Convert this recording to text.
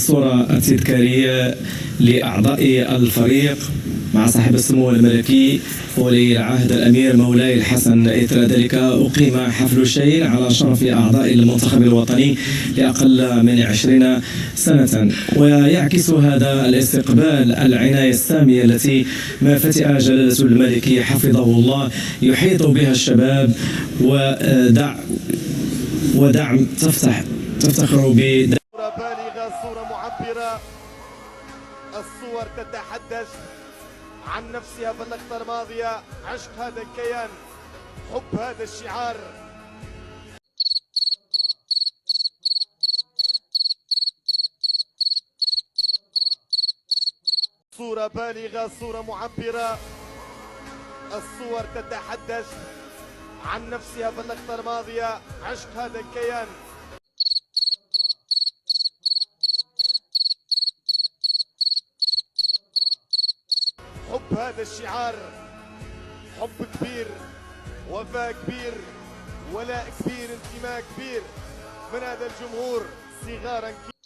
الصورة التذكارية لأعضاء الفريق مع صاحب السمو الملكي ولي العهد الأمير مولاي الحسن. إثر ذلك أقيم حفل الشيء على شرف أعضاء المنتخب الوطني لأقل من 20 سنة، ويعكس هذا الاستقبال العناية السامية التي ما فتئ جلالة الملك حفظه الله يحيط بها الشباب ودعم تفتخر ب صورة بالغة، صورة معبرة. الصور تتحدث عن نفسها في اللقطة الماضية. عشق هذا الكيان، حب هذا الشعار. صورة بالغة، صورة معبرة. الصور تتحدث عن نفسها في اللقطة الماضية. عشق هذا الكيان. حب هذا الشعار، حب كبير، وفاء كبير، ولاء كبير، انتماء كبير من هذا الجمهور صغارا كبير.